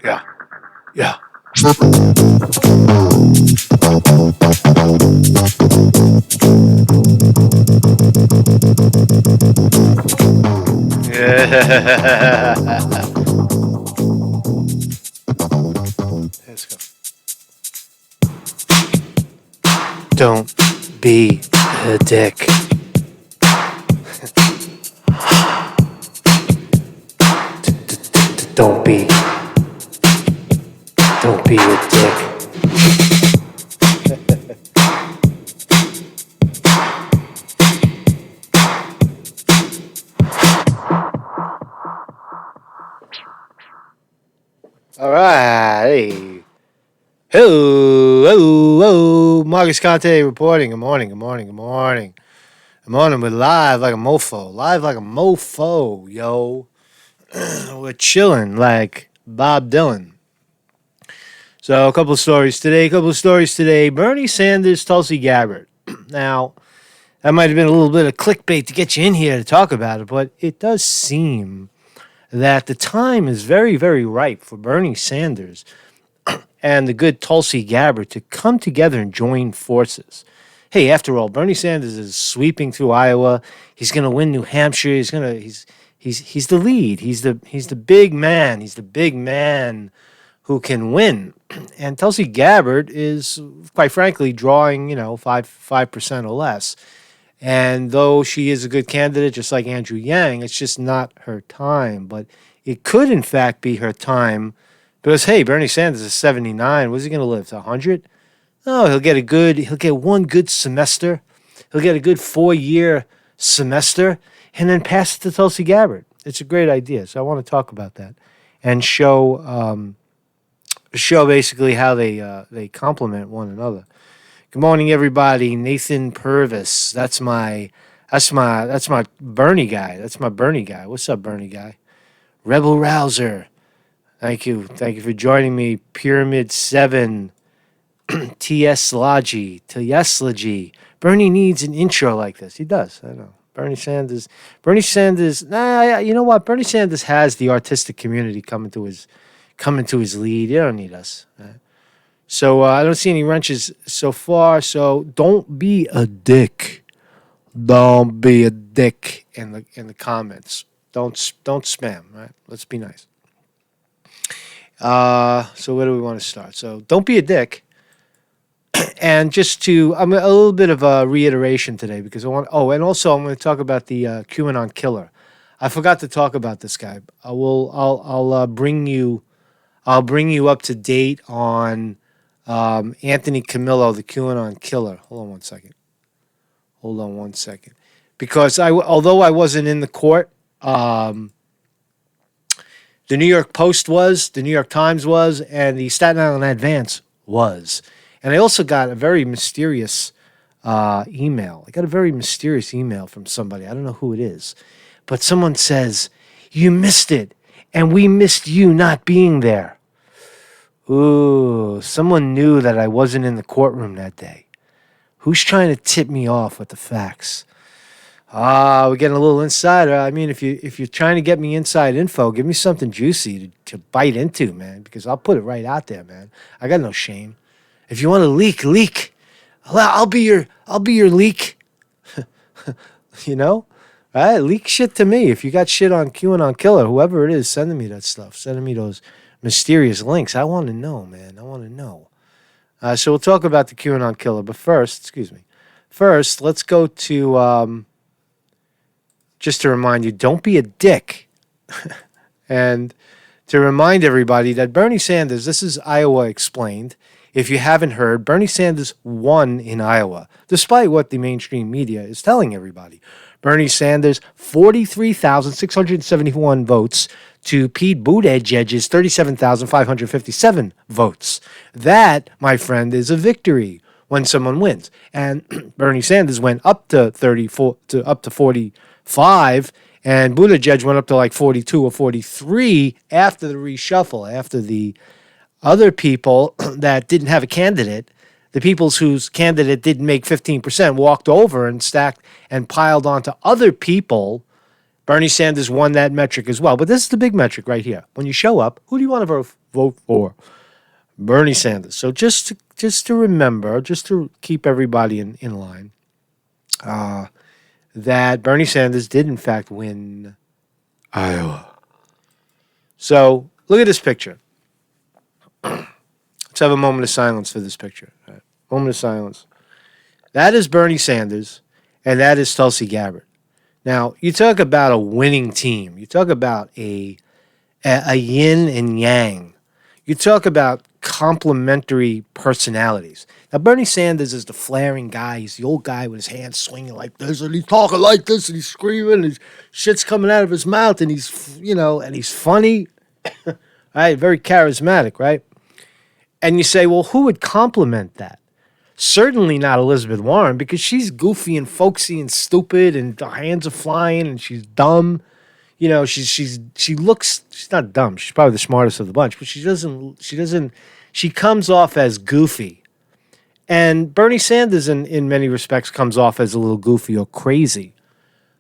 Yeah. Yeah. Let's go. Don't be a dick. Don't be a dick. All right. Hey. Hello. Marcus Conte reporting. Good morning. We're live like a mofo. Yo. We're chilling like Bob Dylan. So a couple of stories today. Bernie Sanders, Tulsi Gabbard. Now, that might have been a little bit of clickbait to get you in here to talk about it, but it does seem that the time is very, very ripe for Bernie Sanders and the good Tulsi Gabbard to come together and join forces. Hey, after all, Bernie Sanders is sweeping through Iowa. He's going to win New Hampshire. He's the lead. He's the big man. He's the big man who can win. And Tulsi Gabbard is, quite frankly, drawing 5% or less. And though she is a good candidate, just like Andrew Yang, it's just not her time. But it could, in fact, be her time because, hey, Bernie Sanders is 79. What's he going to live to 100? No, he'll get one good semester. He'll get a good 4-year semester and then pass it to Tulsi Gabbard. It's a great idea. So I want to talk about that and show basically how they complement one another. Good morning, everybody. Nathan Purvis. That's my Bernie guy. That's my Bernie guy. What's up, Bernie guy? Rebel Rouser. Thank you for joining me. Pyramid 7. T.S. Logi. Bernie needs an intro like this. He does. I know. Bernie Sanders. You know what? Bernie Sanders has the artistic community coming to his lead. You don't need us. Right? So I don't see any wrenches so far. So don't be a dick. Don't be a dick in the comments. Don't spam. Right? Let's be nice. So where do we want to start? So don't be a dick. And I'm a little bit of a reiteration today because and also I'm going to talk about the QAnon killer. I forgot to talk about this guy. I'll bring you up to date on Anthony Camillo, the QAnon killer. Hold on one second. Because although I wasn't in the court, the New York Post was, the New York Times was, and the Staten Island Advance was. And I also got a very mysterious email. I got a very mysterious email from somebody. I don't know who it is. But someone says, you missed it, and we missed you not being there. Ooh, someone knew that I wasn't in the courtroom that day. Who's trying to tip me off with the facts? We're getting a little insider. I mean, if you're trying to get me inside info, give me something juicy to bite into, man, because I'll put it right out there, man. I got no shame. If you want to leak. I'll be your leak. You know? Right? Leak shit to me. If you got shit on QAnon Killer, whoever it is, sending me that stuff. Sending me those mysterious links. I want to know, man. I want to know. So we'll talk about the QAnon Killer. But first, let's go to, just to remind you, don't be a dick. And to remind everybody that Bernie Sanders, this is Iowa Explained, If you haven't heard, Bernie Sanders won in Iowa, despite what the mainstream media is telling everybody. Bernie Sanders, 43,671 votes to Pete Buttigieg's 37,557 votes. That, my friend, is a victory when someone wins. And Bernie Sanders went up to 34 to up to 45, and Buttigieg went up to like 42 or 43 after the reshuffle, after the other people that didn't have a candidate, the peoples whose candidate didn't make 15%, walked over and stacked and piled onto other people. Bernie Sanders won that metric as well. But this is the big metric right here. When you show up, who do you want to vote for? Bernie Sanders. So just to remember, just to keep everybody in line, that Bernie Sanders did in fact win Iowa. So look at this picture. Let's have a moment of silence for this picture. All right. Moment of silence. That is Bernie Sanders, and that is Tulsi Gabbard. Now, you talk about a winning team. You talk about a yin and yang. You talk about complementary personalities. Now, Bernie Sanders is the flaring guy. He's the old guy with his hands swinging like this, and he's talking like this, and he's screaming, and his shit's coming out of his mouth, and he's, and he's funny. Right? Very charismatic, right? And you say, well, who would complement that? Certainly not Elizabeth Warren, because she's goofy and folksy and stupid, and her hands are flying, and she's dumb. She's not dumb. She's probably the smartest of the bunch, but she comes off as goofy. And Bernie Sanders, in many respects, comes off as a little goofy or crazy.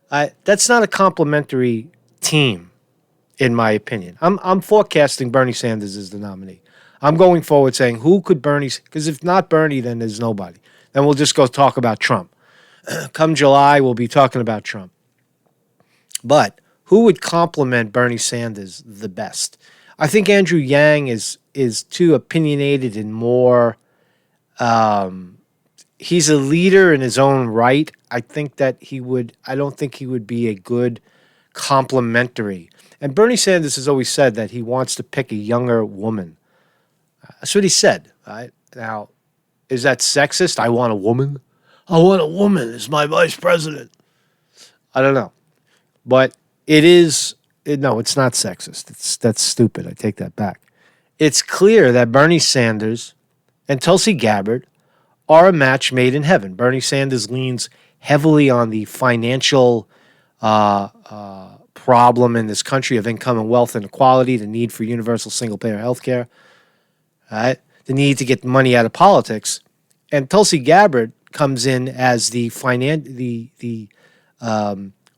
That's not a complimentary team, in my opinion. I'm forecasting Bernie Sanders as the nominee. I'm going forward saying, who could Bernie... Because if not Bernie, then there's nobody. Then we'll just go talk about Trump. Come July, we'll be talking about Trump. But who would complement Bernie Sanders the best? I think Andrew Yang is too opinionated and more... he's a leader in his own right. I don't think he would be a good complementary. And Bernie Sanders has always said that he wants to pick a younger woman. That's what he said. Right? Now, is that sexist? I want a woman. I want a woman as my vice president. I don't know. But it is... No, it's not sexist. That's stupid. I take that back. It's clear that Bernie Sanders and Tulsi Gabbard are a match made in heaven. Bernie Sanders leans heavily on the financial problem in this country of income and wealth inequality, the need for universal single-payer health care, right? The need to get money out of politics. And Tulsi Gabbard comes in as the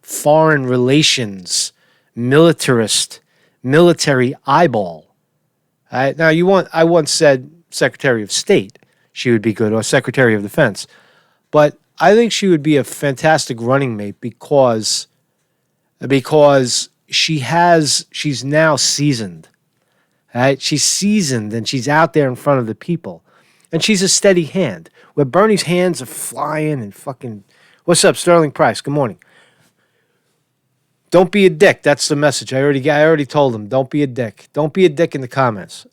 foreign relations military eyeball. Right? Now, I once said Secretary of State she would be good, or Secretary of Defense. But I think she would be a fantastic running mate because she's now seasoned. Right? She's seasoned and she's out there in front of the people. And she's a steady hand. Where Bernie's hands are flying and fucking... What's up, Sterling Price? Good morning. Don't be a dick. That's the message. I already told him. Don't be a dick. Don't be a dick in the comments.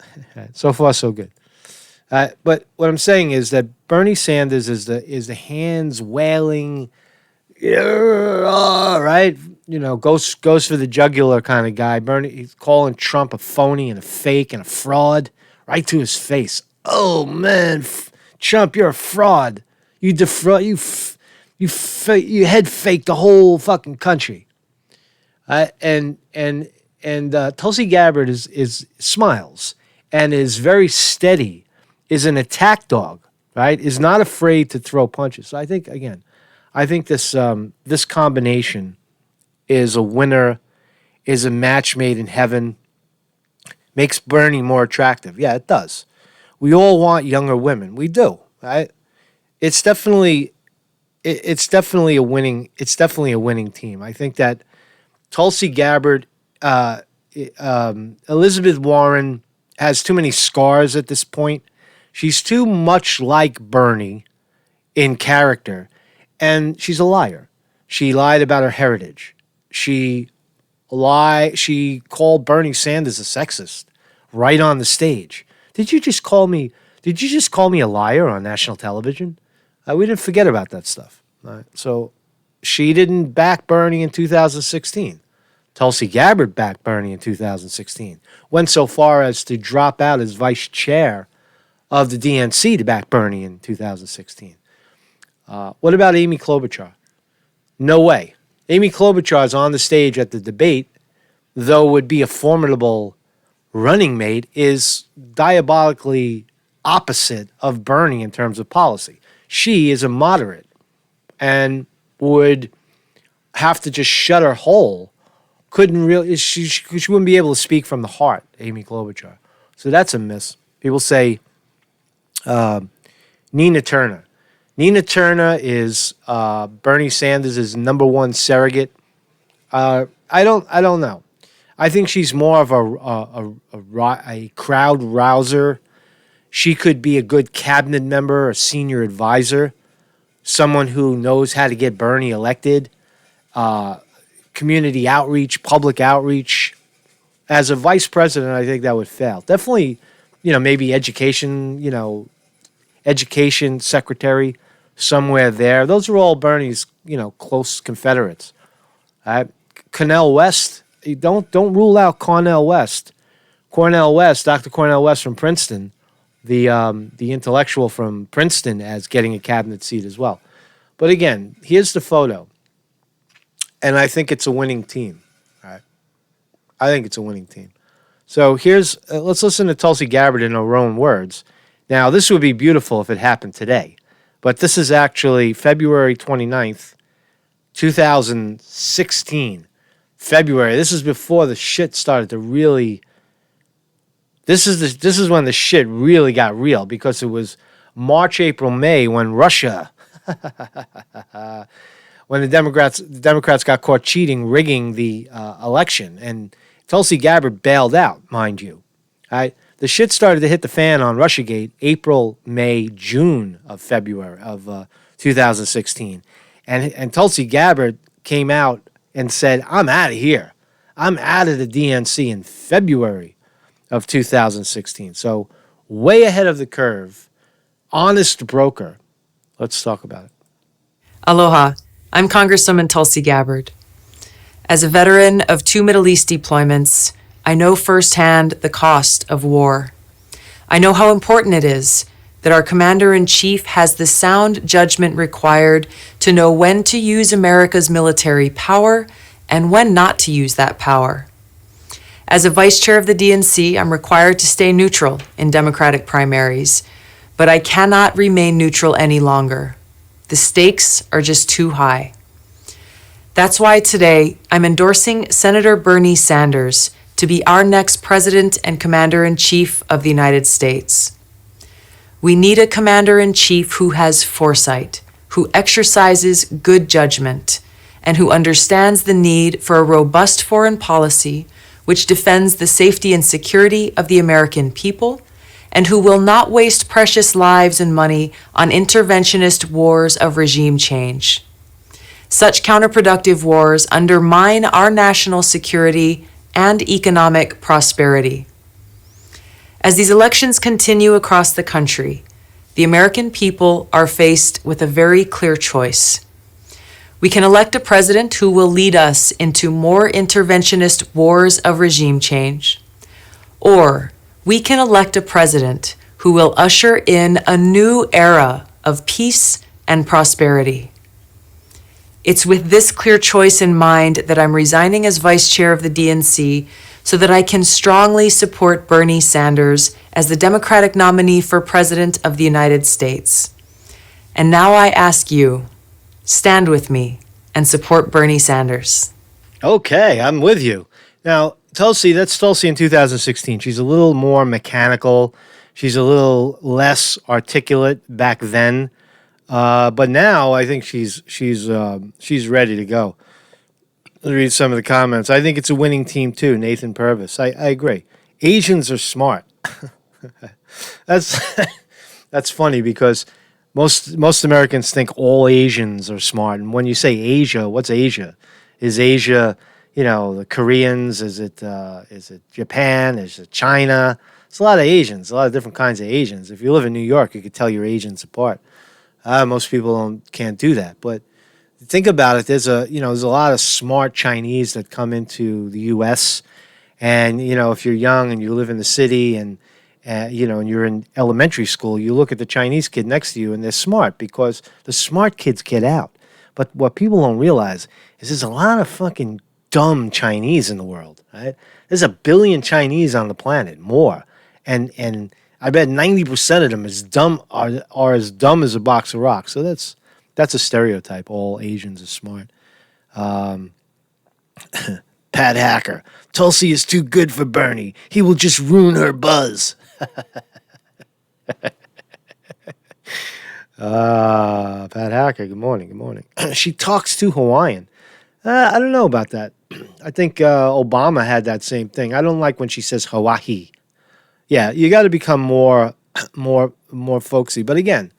So far, so good. But what I'm saying is that Bernie Sanders is the hands wailing, right? Goes for the jugular kind of guy. Bernie, he's calling Trump a phony and a fake and a fraud right to his face. Oh man, Trump, you're a fraud. You defraud. You head faked the whole fucking country. And Tulsi Gabbard is smiles and is very steady. Is an attack dog, right? Is not afraid to throw punches. So I think this combination is a winner, is a match made in heaven, makes Bernie more attractive. Yeah, it does. We all want younger women. We do, right? It's definitely a winning team. I think that Tulsi Gabbard, Elizabeth Warren has too many scars at this point. She's too much like Bernie in character, and she's a liar. She lied about her heritage. She called Bernie Sanders a sexist right on the stage. Did you just call me Did you just call me a liar on national television? We didn't forget about that stuff. Right? So she didn't back Bernie in 2016. Tulsi Gabbard backed Bernie in 2016. Went so far as to drop out as vice chair of the DNC to back Bernie in 2016. What about Amy Klobuchar? No way. Amy Klobuchar is on the stage at the debate, though would be a formidable running mate, is diabolically opposite of Bernie in terms of policy. She is a moderate and would have to just shut her hole. Couldn't really, she wouldn't be able to speak from the heart, Amy Klobuchar. So that's a miss. People say Nina Turner. Nina Turner is Bernie Sanders' number one surrogate. I don't know. I think she's more of a crowd rouser. She could be a good cabinet member, a senior advisor, someone who knows how to get Bernie elected. Community outreach, public outreach. As a vice president, I think that would fail. Definitely, maybe education, education secretary, somewhere there. Those are all Bernie's, close Confederates. Cornel West, don't rule out Cornel West. Dr. Cornel West from Princeton, the intellectual from Princeton, as getting a cabinet seat as well. But again, here's the photo. And I think it's a winning team. All right? I think it's a winning team. So let's listen to Tulsi Gabbard in her own words. Now, this would be beautiful if it happened today. But this is actually February 29th, 2016. February. This is before the shit started to really... This is when the shit really got real, because it was March, April, May when Russia... when the Democrats got caught cheating, rigging the election. And Tulsi Gabbard bailed out, mind you. All right? The shit started to hit the fan on Russiagate April, May, June of February of 2016. And Tulsi Gabbard came out and said, I'm out of here. I'm out of the DNC in February of 2016. So way ahead of the curve. Honest broker. Let's talk about it. Aloha. I'm Congresswoman Tulsi Gabbard. As a veteran of 2 Middle East deployments, I know firsthand the cost of war. I know how important it is that our Commander-in-Chief has the sound judgment required to know when to use America's military power and when not to use that power. As a Vice Chair of the DNC, I'm required to stay neutral in Democratic primaries, but I cannot remain neutral any longer. The stakes are just too high. That's why today I'm endorsing Senator Bernie Sanders to be our next President and Commander-in-Chief of the United States. We need a Commander-in-Chief who has foresight, who exercises good judgment, and who understands the need for a robust foreign policy which defends the safety and security of the American people, and who will not waste precious lives and money on interventionist wars of regime change. Such counterproductive wars undermine our national security and economic prosperity. As these elections continue across the country, the American people are faced with a very clear choice. We can elect a president who will lead us into more interventionist wars of regime change, or we can elect a president who will usher in a new era of peace and prosperity. It's with this clear choice in mind that I'm resigning as Vice Chair of the DNC so that I can strongly support Bernie Sanders as the Democratic nominee for President of the United States. And now I ask you, stand with me and support Bernie Sanders. Okay, I'm with you. Now, Tulsi, that's Tulsi in 2016. She's a little more mechanical. She's a little less articulate back then. But now I think she's ready to go. Let's read some of the comments. I think it's a winning team too, Nathan Purvis. I agree. Asians are smart. That's funny because most Americans think all Asians are smart. And when you say Asia, what's Asia? Is Asia, the Koreans? Is it Japan? Is it China? It's a lot of Asians, a lot of different kinds of Asians. If you live in New York, you could tell your Asians apart. Most people can't do that, but think about it. There's a lot of smart Chinese that come into the U.S. And if you're young and you live in the city and you're in elementary school, you look at the Chinese kid next to you and they're smart because the smart kids get out. But what people don't realize is there's a lot of fucking dumb Chinese in the world, right? There's 1 billion Chinese on the planet, more. And I bet 90% of them are as dumb as a box of rocks. So that's a stereotype. All Asians are smart. Pat Hacker. Tulsi is too good for Bernie. He will just ruin her buzz. Pat Hacker, good morning, good morning. She talks too Hawaiian. I don't know about that. I think Obama had that same thing. I don't like when she says Hawaii. Yeah, you got to become more folksy. But again,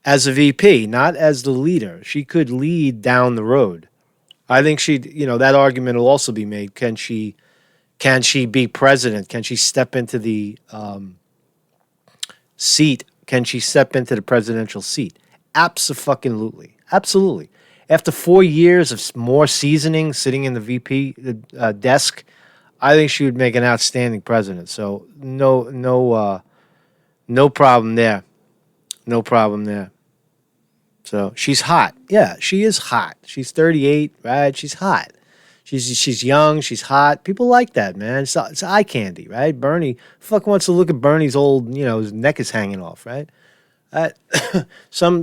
as a VP, not as the leader, she could lead down the road. I think that argument will also be made. Can she be president? Can she step into the seat? Can she step into the presidential seat? Absolutely. Absolutely. After 4 years of more seasoning sitting in the VP desk, I think she would make an outstanding president. So no problem there. No problem there. So she's hot. Yeah, she is hot. She's 38, right? She's hot. She's young. She's hot. People like that, man. It's eye candy, right? Bernie, fuck wants to look at Bernie's old, his neck is hanging off, right? Some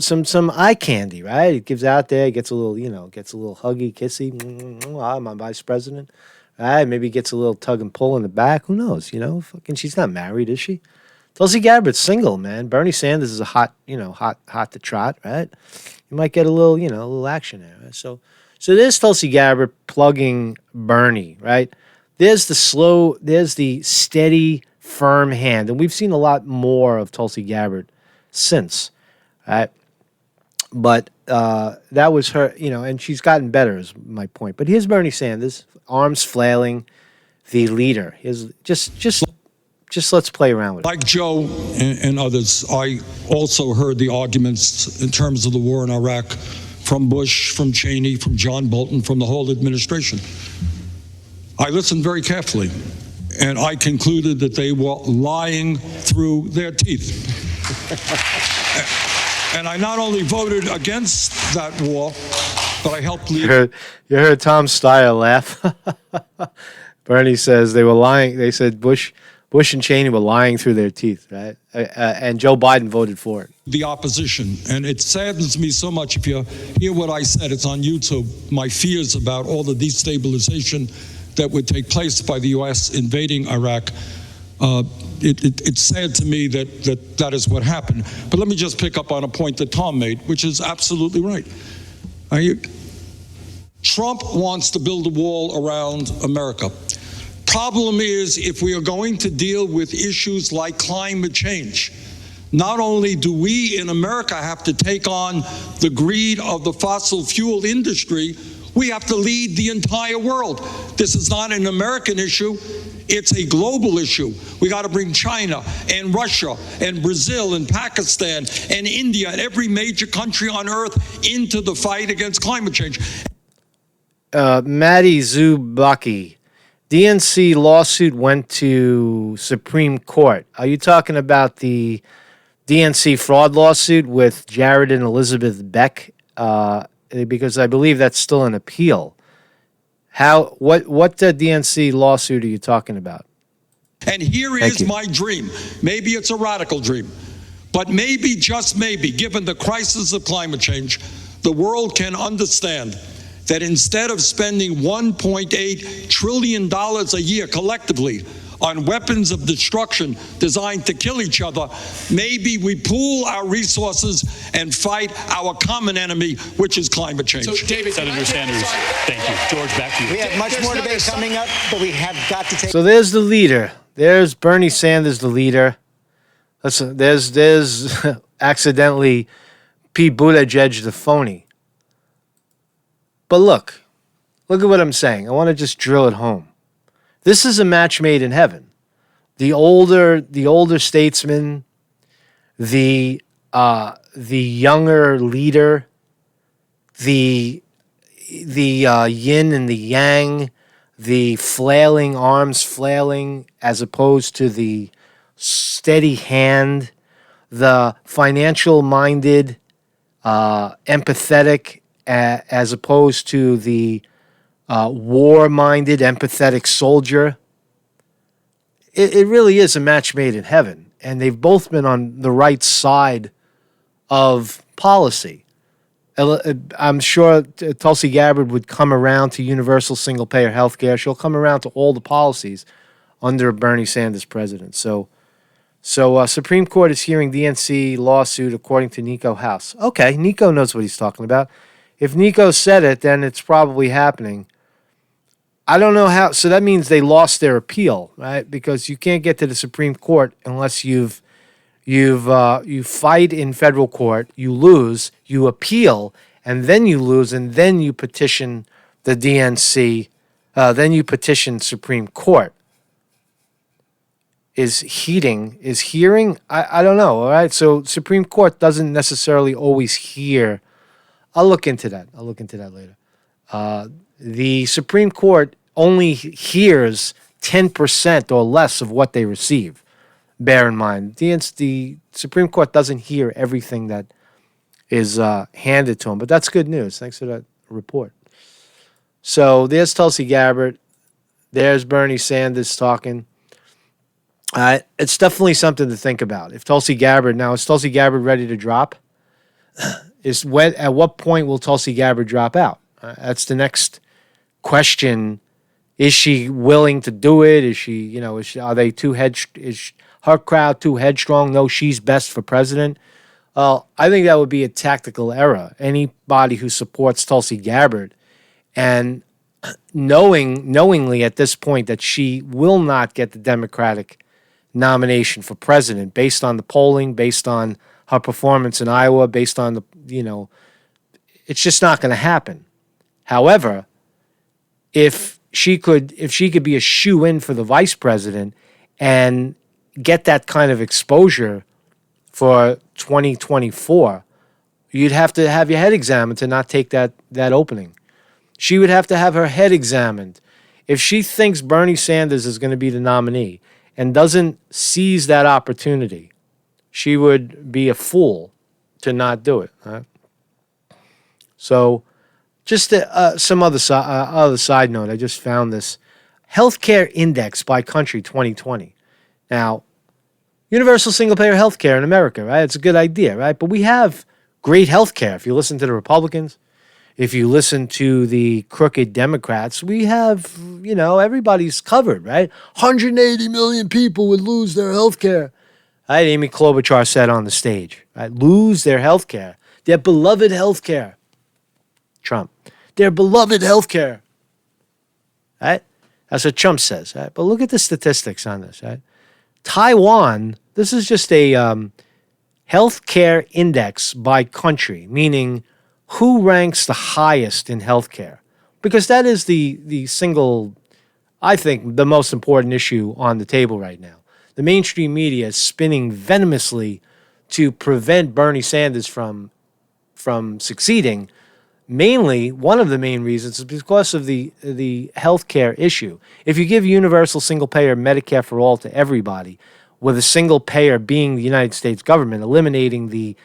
eye candy, right? It gives out there, gets a little huggy, kissy. I'm my vice president, right? Maybe gets a little tug and pull in the back. Who knows? Fucking, she's not married, is she? Tulsi Gabbard's single, man. Bernie Sanders is a hot to trot, right? You might get a little action there, right? So there's Tulsi Gabbard plugging Bernie, right? There's the steady, firm hand, and we've seen a lot more of Tulsi Gabbard since, right? But that was her, and she's gotten better, is my point. But here's Bernie Sanders, arms flailing, the leader. Just let's play around with it. Like Joe and others, I also heard the arguments in terms of the war in Iraq from Bush, from Cheney, from John Bolton, from the whole administration. I listened very carefully, and I concluded that they were lying through their teeth. And I not only voted against that war, but I helped lead. You heard Tom Steyer laugh. Bernie says they were lying. They said Bush and Cheney were lying through their teeth, right? And Joe Biden voted for it. The opposition. And it saddens me so much. If you hear what I said, it's on YouTube, my fears about all the destabilization that would take place by the U.S. invading Iraq. It's sad to me that is what happened. But let me just pick up on a point that Tom made, which is absolutely right. Trump wants to build a wall around America. Problem is, if we are going to deal with issues like climate change, not only do we in America have to take on the greed of the fossil fuel industry, we have to lead the entire world. This is not an American issue. It's a global issue. We got to bring China and Russia and Brazil and Pakistan and India and every major country on earth into the fight against climate change. Maddie Zubaki. DNC lawsuit went to Supreme Court. Are you talking about the DNC fraud lawsuit with Jared and Elizabeth Beck? Because I believe that's still an appeal. What DNC lawsuit are you talking about? And here is my dream. Maybe it's a radical dream, but maybe, just maybe, given the crisis of climate change, the world can understand that instead of spending $1.8 trillion a year collectively on weapons of destruction designed to kill each other, maybe we pool our resources and fight our common enemy, which is climate change. So, David, Senator Sanders, thank you. George, back to you. We have much more debate coming up, but we have got to take... So there's the leader. There's Bernie Sanders, the leader. Listen, there's accidentally Pete Buttigieg, the phony. But look at what I'm saying. I want to just drill it home. This is a match made in heaven. the older statesman, the younger leader, the yin and the yang, the flailing arms flailing as opposed to the steady hand, the financial minded, empathetic, as opposed to the war minded, empathetic soldier. It really is a match made in heaven. And they've both been on the right side of policy. I'm sure Tulsi Gabbard would come around to universal single-payer health care. She'll come around to all the policies under a Bernie Sanders president. So Supreme Court is hearing DNC lawsuit according to Nico House. Okay, Nico knows what he's talking about. If Nico said it, then it's probably happening. I don't know how. So that means they lost their appeal, right? Because you can't get to the Supreme Court unless you fight in federal court, you lose, you appeal, and then you lose, and then you petition the DNC, then you petition Supreme Court. Is hearing? I don't know, all right? So Supreme Court doesn't necessarily always hear. I'll look into that later. The Supreme Court only hears 10% or less of what they receive. Bear in mind, the Supreme Court doesn't hear everything that is handed to them, but that's good news. Thanks for that report. So there's Tulsi Gabbard. There's Bernie Sanders talking. It's definitely something to think about. Is Tulsi Gabbard ready to drop? At what point will Tulsi Gabbard drop out? That's the next question. Is she willing to do it? Are they too is her crowd too headstrong? No, she's best for president. Well, I think that would be a tactical error. Anybody who supports Tulsi Gabbard and knowingly at this point that she will not get the Democratic nomination for president based on the polling, based on her performance in Iowa, based on it's just not going to happen. However, if she could be a shoe-in for the vice president and get that kind of exposure for 2024, you'd have to have your head examined to not take that opening. She would have to have her head examined. If she thinks Bernie Sanders is going to be the nominee and doesn't seize that opportunity, she would be a fool to not do it. Right? So just some other side note, I just found this healthcare index by country 2020. Now, universal single-payer healthcare in America, right? It's a good idea, right? But we have great healthcare. If you listen to the Republicans, if you listen to the crooked Democrats, we have, everybody's covered, right? 180 million people would lose their healthcare. Right? Amy Klobuchar said on the stage, right? Lose their healthcare, their beloved healthcare. Trump, their beloved healthcare. Right? That's what Trump says. Right? But look at the statistics on this. Right? Taiwan, this is just a healthcare index by country, meaning who ranks the highest in healthcare, because that is the single, I think, the most important issue on the table right now. The mainstream media is spinning venomously to prevent Bernie Sanders from succeeding. Mainly, one of the main reasons is because of the healthcare issue. If you give universal single-payer Medicare for all to everybody, with a single payer being the United States government, eliminating the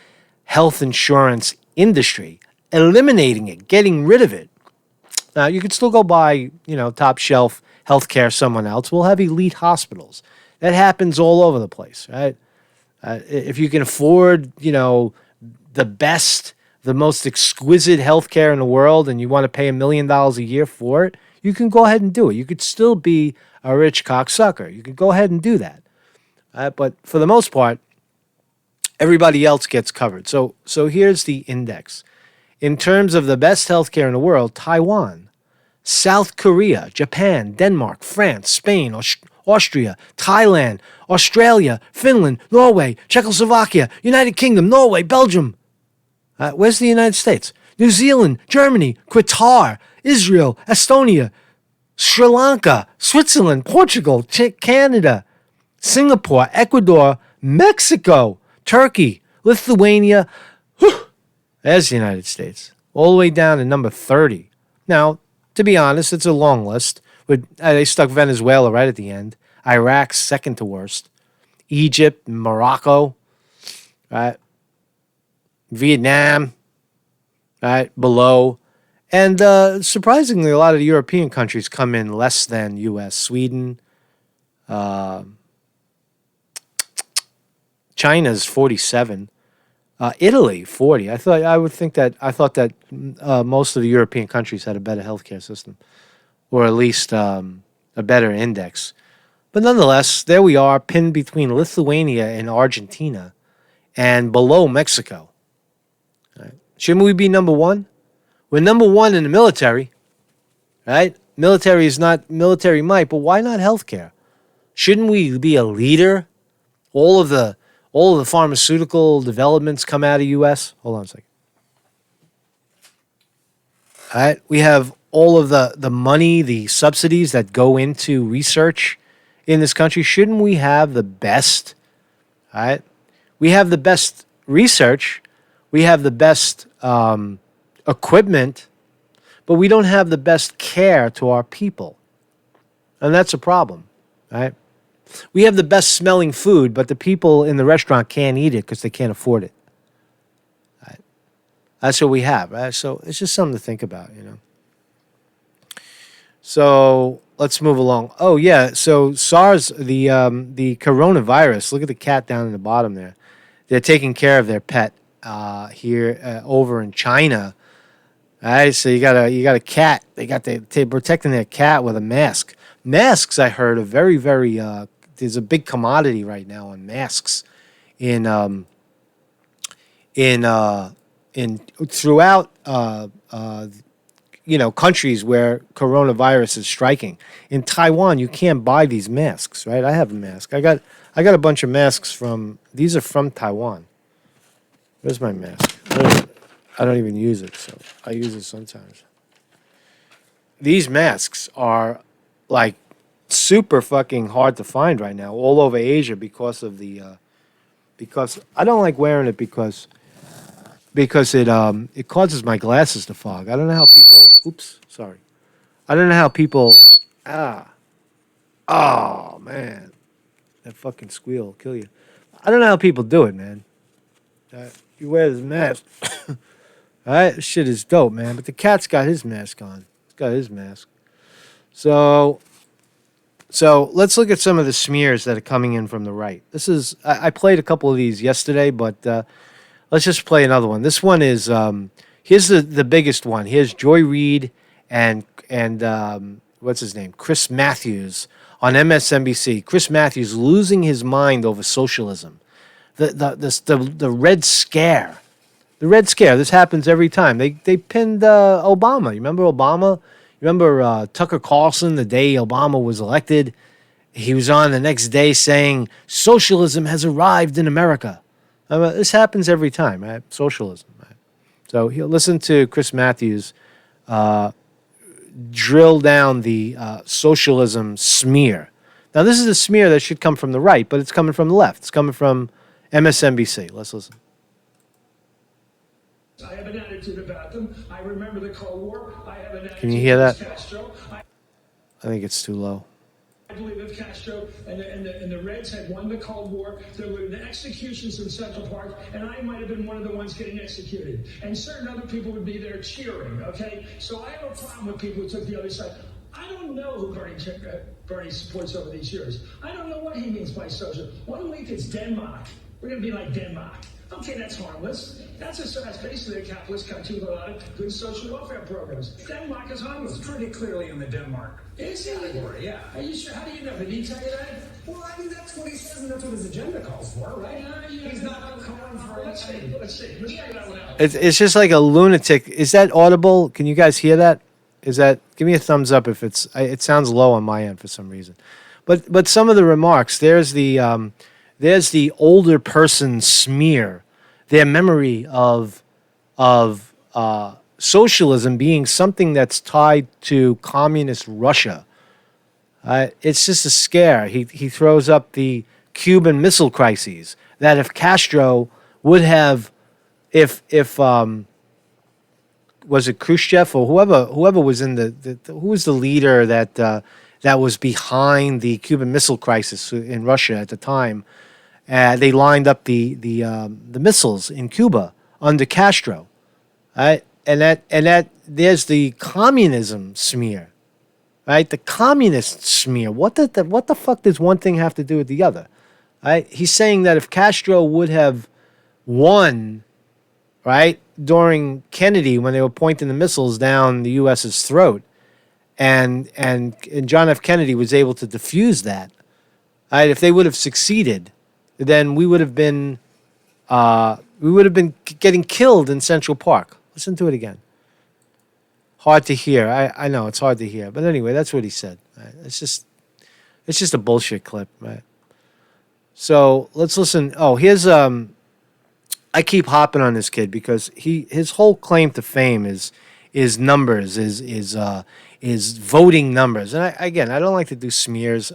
health insurance industry, eliminating it, getting rid of it. Now, you could still go buy, top shelf healthcare somewhere else. We'll have elite hospitals. That happens all over the place, right? If you can afford, the best, the most exquisite healthcare in the world, and you want to pay $1 million a year for it, you can go ahead and do it. You could still be a rich cocksucker. You could go ahead and do that. But for the most part, everybody else gets covered. So here's the index. In terms of the best healthcare in the world, Taiwan, South Korea, Japan, Denmark, France, Spain, Austria, Thailand, Australia, Finland, Norway, Czechoslovakia, United Kingdom, Norway, Belgium. Where's the United States? New Zealand, Germany, Qatar, Israel, Estonia, Sri Lanka, Switzerland, Portugal, Canada, Singapore, Ecuador, Mexico, Turkey, Lithuania. There's the United States, all the way down to number 30. Now, to be honest, it's a long list. They stuck Venezuela right at the end. Iraq's second to worst. Egypt, Morocco, right? Vietnam, right, below. And surprisingly, a lot of the European countries come in less than U.S. Sweden. China's 47. Italy, 40. I thought that most of the European countries had a better healthcare system, or at least a better index. But nonetheless, there we are, pinned between Lithuania and Argentina, and below Mexico. Right? Shouldn't we be number one? We're number one in the military, right? Military is not military might, but why not healthcare? Shouldn't we be a leader? All of the pharmaceutical developments come out of U.S. Hold on a second. All right, we have all of the money, the subsidies that go into research in this country. Shouldn't we have the best? All right, we have the best research, we have the best equipment, but we don't have the best care to our people, and that's a problem, right? We have the best smelling food, but the people in the restaurant can't eat it because they can't afford it. Right? That's what we have, right? So it's just something to think about, you know. So let's move along. Oh yeah, so SARS, the coronavirus. Look at the cat down in the bottom there. They're taking care of their pet here over in China. All right, so you got a cat. They're protecting their cat with a mask. Masks, I heard, are very, very. There's a big commodity right now on masks in throughout countries where coronavirus is striking. In Taiwan, you can't buy these masks, right? I have a mask. I got a bunch of masks from. These are from Taiwan. Where's my mask? I don't even use it, so I use it sometimes. These masks are like super fucking hard to find right now all over Asia because of the because I don't like wearing it because it causes my glasses to fog. I don't know how people I don't know how people oh man, that fucking squeal will kill you. I don't know how people do it, man. You wear this mask. All right, this shit is dope, man. But the cat's got his mask on. He's got his mask. So let's look at some of the smears that are coming in from the right. This is I played a couple of these yesterday, but let's just play another one. This one is here's the biggest one. Here's Joy Reid and what's his name? Chris Matthews on MSNBC. Chris Matthews losing his mind over socialism. The Red Scare. The Red Scare. This happens every time. They pinned Obama. You remember Obama? Remember Tucker Carlson, the day Obama was elected? He was on the next day saying, socialism has arrived in America. This happens every time, right? Socialism. Right? So listen to Chris Matthews drill down the socialism smear. Now, this is a smear that should come from the right, but it's coming from the left. It's coming from MSNBC. Let's listen. I have an attitude about them. I remember the Cold War. I have an attitude. Can you hear that? Castro. I think it's too low. I believe if Castro and the Reds had won the Cold War, there would have been executions in Central Park, and I might have been one of the ones getting executed. And certain other people would be there cheering, okay? So I have a problem with people who took the other side. I don't know who Bernie supports over these years. I don't know what he means by social. 1 week it's Denmark. We're going to be like Denmark. Okay, that's harmless. That's basically a capitalist country with a lot of good social welfare programs. Denmark is harmless. It's pretty clearly in the Denmark category, yeah. Are you sure? How do you know? Did he tell you that? Well, I mean, that's what he says, and that's what his agenda calls for, right? He's not calling for Let's see. Let's figure that one out. It's just like a lunatic. Is that audible? Can you guys hear that? Give me a thumbs up if it sounds low on my end for some reason. But some of the remarks, there's the older person smear, their memory of socialism being something that's tied to communist Russia. It's just a scare. He throws up the Cuban Missile Crises, that if Castro would have, if was it Khrushchev or whoever was in who was the leader that was behind the Cuban Missile Crisis in Russia at the time. They lined up the missiles in Cuba under Castro, right? And that there's the communism smear, right? The communist smear. What the fuck does one thing have to do with the other? Right? He's saying that if Castro would have won, right, during Kennedy when they were pointing the missiles down the U.S.'s throat, and John F. Kennedy was able to defuse that, right? If they would have succeeded, then we would have been getting killed in Central Park. Listen to it again. Hard to hear. I know it's hard to hear, but anyway, that's what he said. Right? It's just a bullshit clip, right? So let's listen. Oh, here's I keep hopping on this kid because his whole claim to fame is numbers, is voting numbers. And I don't like to do smears.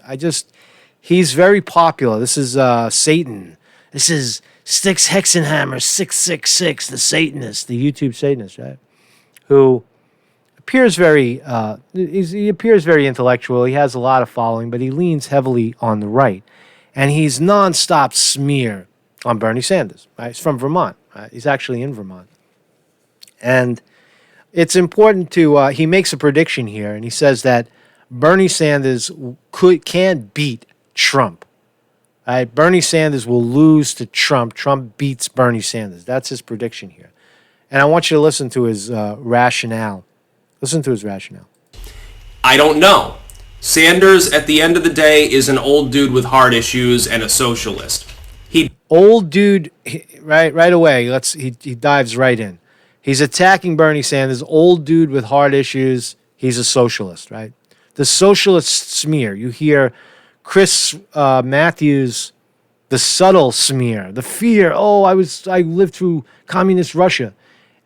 He's very popular. This is Satan. This is Styx Hexenhammer 666, the Satanist, the YouTube Satanist, right? Who appears very he appears very intellectual. He has a lot of following, but he leans heavily on the right. And he's nonstop smear on Bernie Sanders. Right? He's from Vermont. Right? He's actually in Vermont. And it's important to, he makes a prediction here, and he says that Bernie Sanders can't beat Trump. Right? Bernie Sanders will lose to Trump. Trump beats Bernie Sanders. That's his prediction here. And I want you to listen to his rationale. Listen to his rationale. I don't know. Sanders, at the end of the day, is an old dude with heart issues and a socialist. Old dude, right away. He dives right in. He's attacking Bernie Sanders, old dude with heart issues. He's a socialist, right? The socialist smear. You hear Chris Matthews, the subtle smear, the fear. Oh, I lived through communist Russia,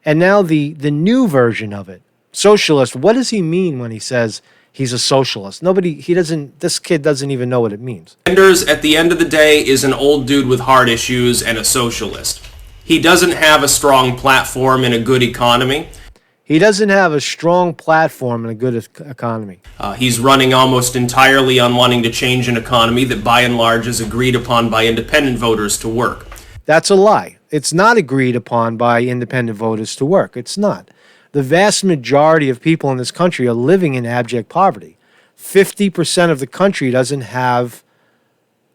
and now the new version of it, socialist. What does he mean when he says he's a socialist? This kid doesn't even know what it means. Sanders, at the end of the day, is an old dude with heart issues and a socialist. He doesn't have a strong platform and a good economy. He doesn't have a strong platform and a good economy. He's running almost entirely on wanting to change an economy that by and large is agreed upon by independent voters to work. That's a lie. It's not agreed upon by independent voters to work. It's not. The vast majority of people in this country are living in abject poverty. 50% of the country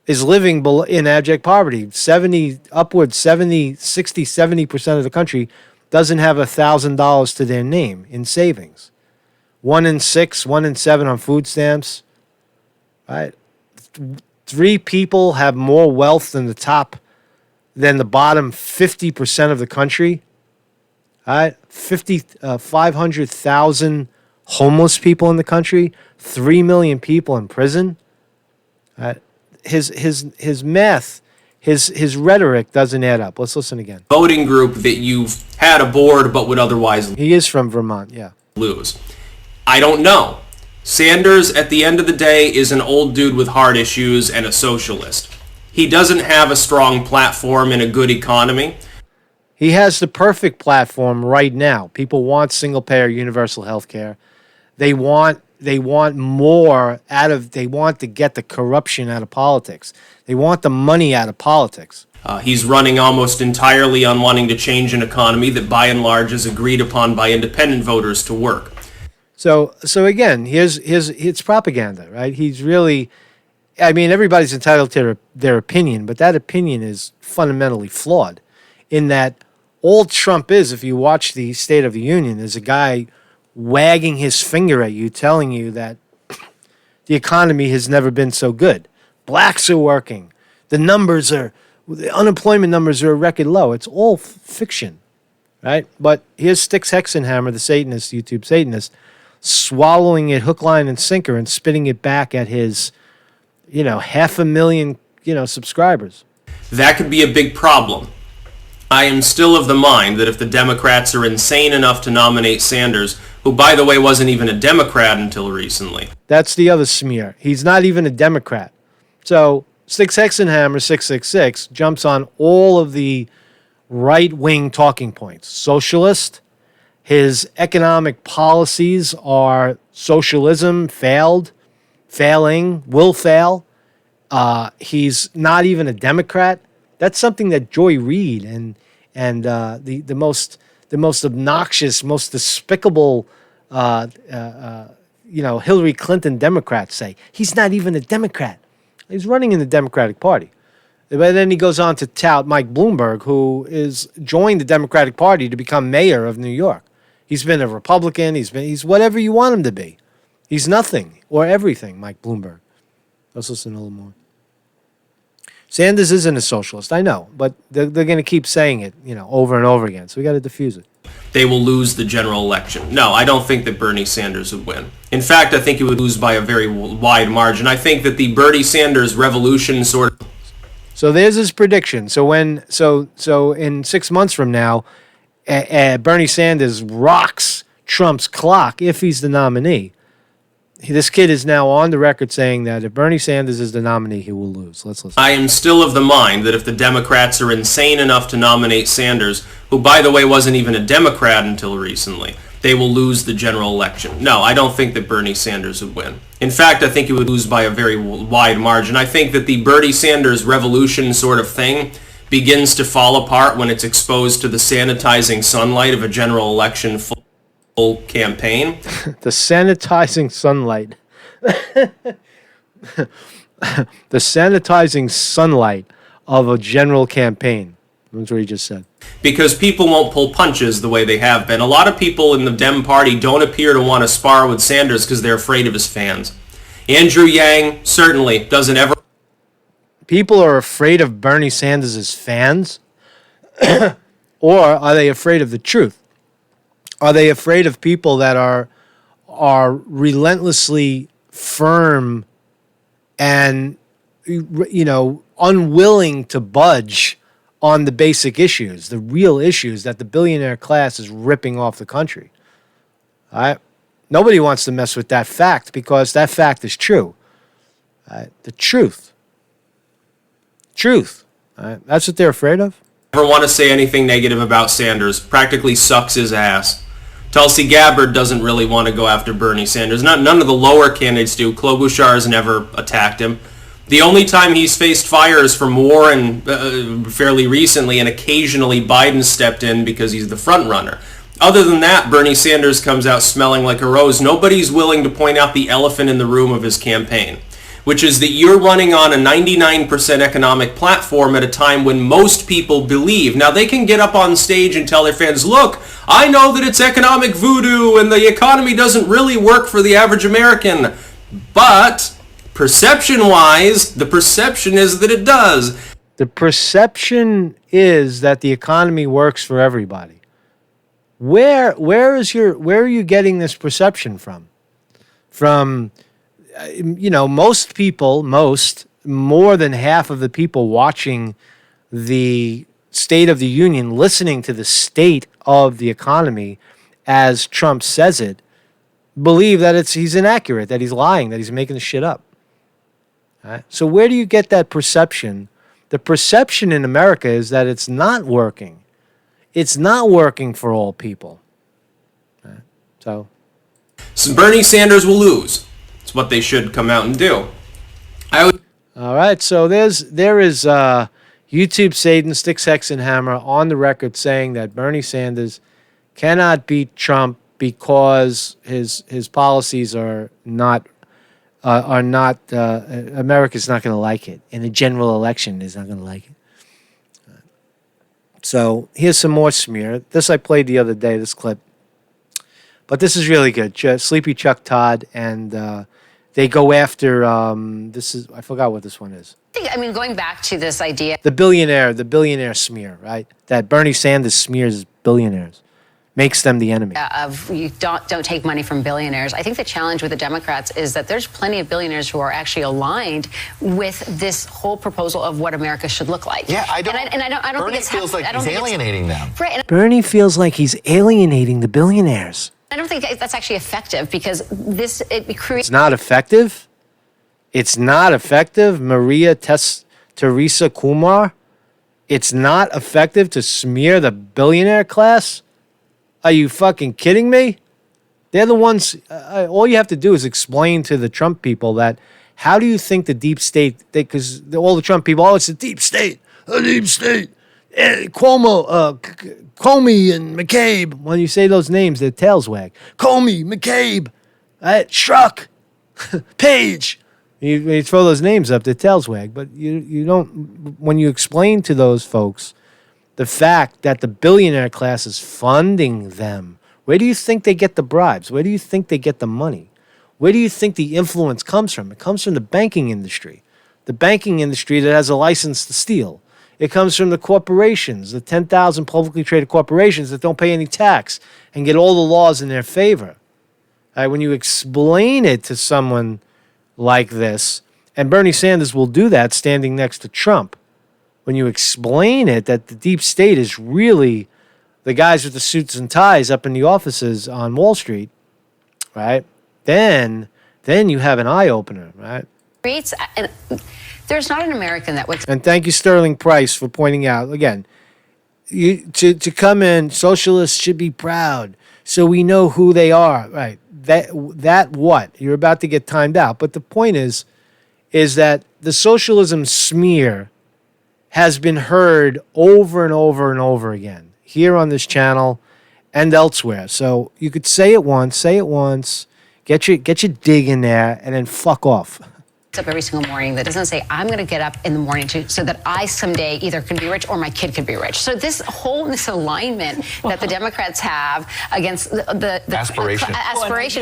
is living in abject poverty. 70% of the country doesn't have $1,000 to their name in savings. 1 in 6, 1 in 7 on food stamps. Right? 3 people have more wealth than the bottom 50% of the country. All right, 500,000 homeless people in the country, 3 million people in prison. His math, his rhetoric doesn't add up. Let's listen again. Voting group that you've had aboard but would otherwise He is from Vermont, yeah. lose. I don't know. Sanders, at the end of the day, is an old dude with heart issues and a socialist. He doesn't have a strong platform and a good economy. He has the perfect platform right now. People want single-payer universal health care. They want more they want to get the corruption out of politics. They want the money out of politics. He's running almost entirely on wanting to change an economy that by and large is agreed upon by independent voters to work. So again, it's propaganda, right? He's really, everybody's entitled to their opinion, but that opinion is fundamentally flawed in that all Trump is, if you watch the State of the Union, is a guy wagging his finger at you, telling you that the economy has never been so good. Blacks are working. The unemployment numbers are a record low. It's all fiction, right? But here's Styx Hexenhammer, the Satanist, YouTube Satanist, swallowing it hook, line, and sinker and spitting it back at his, 500,000, subscribers. That could be a big problem. I am still of the mind that if the Democrats are insane enough to nominate Sanders, who, by the way, wasn't even a Democrat until recently. That's the other smear. He's not even a Democrat. So Six Hexenhammer 666 jumps on all of the right-wing talking points. Socialist. His economic policies are socialism, failed, failing, will fail. He's not even a Democrat. That's something that Joy Reid and the most obnoxious, most despicable, Hillary Clinton Democrats say. He's not even a Democrat. He's running in the Democratic Party. But then he goes on to tout Mike Bloomberg, who is joined the Democratic Party to become mayor of New York. He's been a Republican. He's whatever you want him to be. He's nothing or everything, Mike Bloomberg. Let's listen a little more. Sanders isn't a socialist, I know, but they're going to keep saying it, over and over again. So we got to diffuse it. They will lose the general election. No, I don't think that Bernie Sanders would win. In fact, I think he would lose by a very wide margin. I think that the Bernie Sanders revolution sort of... So there's his prediction. So in 6 months from now, Bernie Sanders rocks Trump's clock if he's the nominee. This kid is now on the record saying that if Bernie Sanders is the nominee, he will lose. Let's listen. I am still of the mind that if the Democrats are insane enough to nominate Sanders, who, by the way, wasn't even a Democrat until recently, they will lose the general election. No, I don't think that Bernie Sanders would win. In fact, I think he would lose by a very wide margin. I think that the Bernie Sanders revolution sort of thing begins to fall apart when it's exposed to the sanitizing sunlight of a general election full campaign. The sanitizing sunlight. The sanitizing sunlight of a general campaign. That's what he just said. Because people won't pull punches the way they have been. A lot of people in the Dem Party don't appear to want to spar with Sanders because they're afraid of his fans. Andrew Yang certainly doesn't ever... People are afraid of Bernie Sanders' fans? Or are they afraid of the truth? Are they afraid of people that are relentlessly firm and, unwilling to budge on the basic issues, the real issues that the billionaire class is ripping off the country? All right? Nobody wants to mess with that fact because that fact is true. All right? The truth. Truth. All right? That's what they're afraid of. Never want to say anything negative about Sanders. Practically sucks his ass. Tulsi Gabbard doesn't really want to go after Bernie Sanders. None of the lower candidates do. Klobuchar has never attacked him. The only time he's faced fire is from Warren fairly recently, and occasionally Biden stepped in because he's the front runner. Other than that, Bernie Sanders comes out smelling like a rose. Nobody's willing to point out the elephant in the room of his campaign, which is that you're running on a 99% economic platform at a time when most people believe. Now, they can get up on stage and tell their fans, look, I know that it's economic voodoo and the economy doesn't really work for the average American. But perception-wise, the perception is that it does. The perception is that the economy works for everybody. Where are you getting this perception from? From... more than half of the people watching the State of the Union, listening to the state of the economy as Trump says it, believe that he's inaccurate, that he's lying, that he's making the shit up. All right? So where do you get that perception? The perception in America is that it's not working. It's not working for all people. All right? So Bernie Sanders will lose. It's what they should come out and do. All right, so there is YouTube Satan Sticks Hexenhammer on the record saying that Bernie Sanders cannot beat Trump because his policies are not America's not going to like it. In a general election, is not going to like it. So here's some more smear. This I played the other day, this clip. But this is really good. Sleepy Chuck Todd and they go after, I forgot what this one is. Going back to this idea. The billionaire smear, right? That Bernie Sanders smears billionaires. makes them the enemy. Of you don't take money from billionaires. I think the challenge with the Democrats is that there's plenty of billionaires who are actually aligned with this whole proposal of what America should look like. Yeah, I don't Bernie think it's feels like he's alienating them. Right. Bernie feels like he's alienating the billionaires. I don't think that's actually effective because it creates. It's not effective. It's not effective, Maria Teresa Kumar. It's not effective to smear the billionaire class. Are you fucking kidding me? They're the ones. All you have to do is explain to the Trump people that. How do you think the deep state? Because all the Trump people, it's the deep state, the deep state. Cuomo, Comey, and McCabe. When you say those names, their tails wag. Comey, McCabe, Strzok, Page. You throw those names up, their tails wag. But you don't. When you explain to those folks the fact that the billionaire class is funding them, where do you think they get the bribes? Where do you think they get the money? Where do you think the influence comes from? It comes from the banking industry. The banking industry that has a license to steal. It comes from the corporations, the 10,000 publicly traded corporations that don't pay any tax and get all the laws in their favor. When you explain it to someone like this, and Bernie Sanders will do that standing next to Trump, when you explain it that the deep state is really the guys with the suits and ties up in the offices on Wall Street, right? Then you have an eye-opener, right? There's not an American that would. And thank you, Sterling Price, for pointing out, again, to come in, socialists should be proud, so we know who they are, right? That what? You're about to get timed out. But the point is that the socialism smear has been heard over and over and over again here on this channel and elsewhere. So you could say it once, get your dig in there, and then fuck off. Up every single morning that doesn't say I'm going to get up in the morning so that I someday either can be rich or my kid can be rich. So this whole misalignment that the Democrats have against the aspiration,